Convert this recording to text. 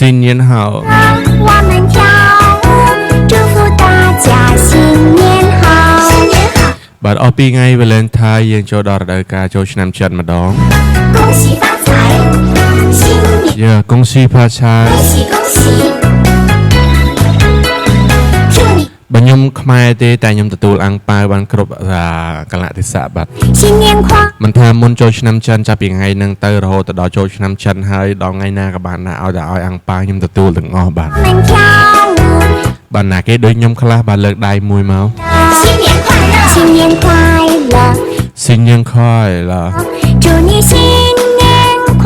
新年好。我们跳舞，祝福大家新年好。新年好。 បាទអស់ពីថ្ងៃ Valentine យើងចូលដល់រដូវកាលចូលឆ្នាំចិនម្ដង 恭喜发财，新年 យ៉ាកុងស៊ីផាឆា 恭喜恭喜，祝你 បើខ្ញុំខ្មែរទេតែខ្ញុំទទួលអាំងប៉ាវបានគ្រប់កលៈទេសៈបាទ 新年快 មិនថាមុនចូលឆ្នាំចិនចាប់ពីថ្ងៃហ្នឹងទៅរហូតដល់ចូលឆ្នាំចិនហើយដល់ថ្ងៃណាក៏បានណាឲ្យតែឲ្យអាំងប៉ាវខ្ញុំទទួលទាំងអស់បាទ 我们跳舞， បាទណាគេដូចខ្ញុំខ្លះបាទលើកដៃមួយមក 新年快乐，新年快乐， ស៊ីញញឹងខយឡា 祝你新年快